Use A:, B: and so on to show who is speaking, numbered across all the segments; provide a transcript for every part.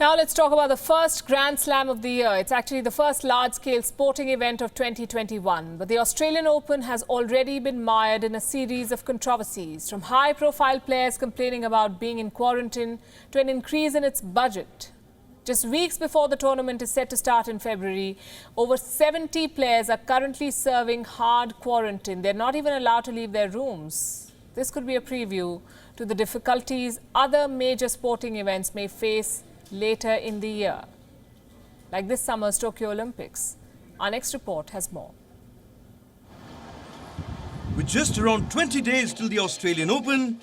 A: Now let's talk about the first Grand Slam of the year. It's actually the first large-scale sporting event of 2021. But the Australian Open has already been mired in a series of controversies, from high-profile players complaining about being in quarantine to an increase in its budget. Just weeks before the tournament is set to start in February, over 70 players are currently serving hard quarantine. They're not even allowed to leave their rooms. This could be a preview to the difficulties other major sporting events may face later in the year, like this summer's Tokyo Olympics. Our next report has more.
B: With just around 20 days till the Australian Open,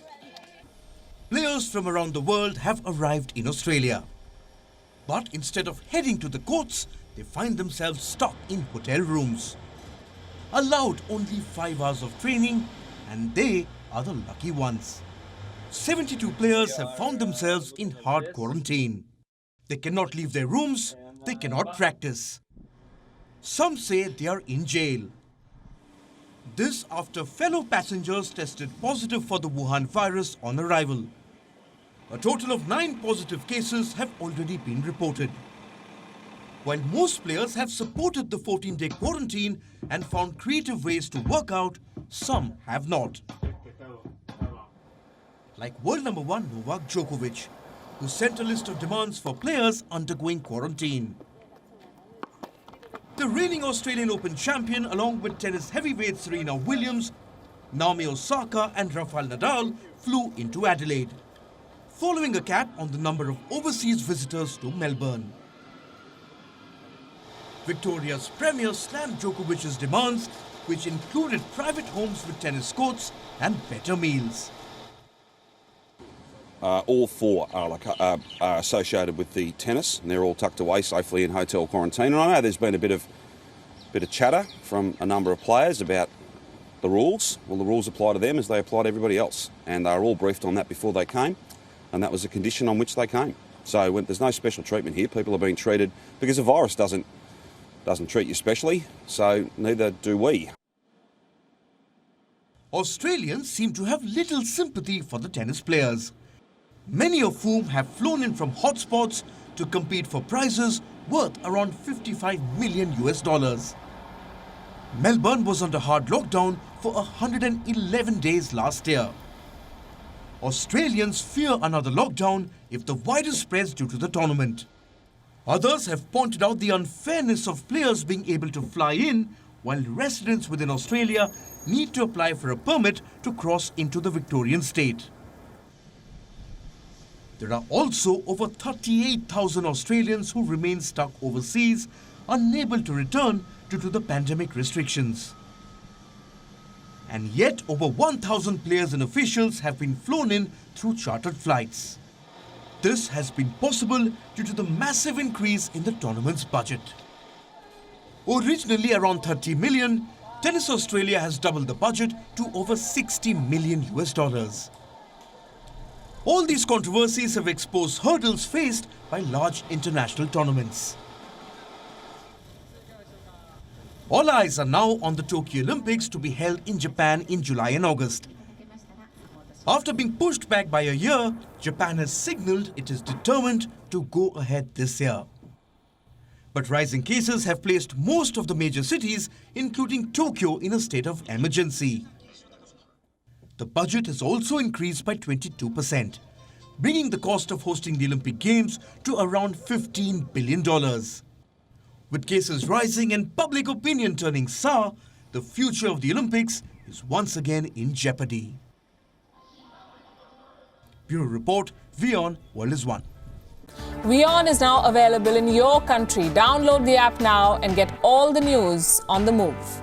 B: players from around the world have arrived in Australia. But instead of heading to the courts, they find themselves stuck in hotel rooms. Allowed only 5 hours of training, and they are the lucky ones. 72 players have found themselves in hard quarantine. They cannot leave their rooms, they cannot practice. Some say they are in jail. This after fellow passengers tested positive for the Wuhan virus on arrival. A total of 9 positive cases have already been reported. While most players have supported the 14-day quarantine and found creative ways to work out, some have not. Like world number 1 Novak Djokovic, who sent a list of demands for players undergoing quarantine. The reigning Australian Open champion, along with tennis heavyweights Serena Williams, Naomi Osaka and Rafael Nadal, flew into Adelaide, following a cap on the number of overseas visitors to Melbourne. Victoria's premier slammed Djokovic's demands, which included private homes with tennis courts and better meals.
C: All 4 are associated with the tennis, and they're all tucked away safely in hotel quarantine. And I know there's been a bit of chatter from a number of players about the rules. Well, the rules apply to them as they apply to everybody else, and they were all briefed on that before they came, and that was the condition on which they came. So there's no special treatment here. People are being treated because the virus doesn't treat you specially, so neither do we.
B: Australians seem to have little sympathy for the tennis players, many of whom have flown in from hotspots to compete for prizes worth around $55 million. Melbourne was under hard lockdown for 111 days last year. Australians fear another lockdown if the virus spreads due to the tournament. Others have pointed out the unfairness of players being able to fly in, while residents within Australia need to apply for a permit to cross into the Victorian state. There are also over 38,000 Australians who remain stuck overseas, unable to return due to the pandemic restrictions. And yet, over 1,000 players and officials have been flown in through chartered flights. This has been possible due to the massive increase in the tournament's budget. Originally around 30 million, Tennis Australia has doubled the budget to over $60 million. All these controversies have exposed hurdles faced by large international tournaments. All eyes are now on the Tokyo Olympics to be held in Japan in July and August. After being pushed back by a year, Japan has signaled it is determined to go ahead this year. But rising cases have placed most of the major cities, including Tokyo, in a state of emergency. The budget has also increased by 22%, bringing the cost of hosting the Olympic Games to around $15 billion. With cases rising and public opinion turning sour, the future of the Olympics is once again in jeopardy. Bureau Report, WION World is One.
A: WION is now available in your country. Download the app now and get all the news on the move.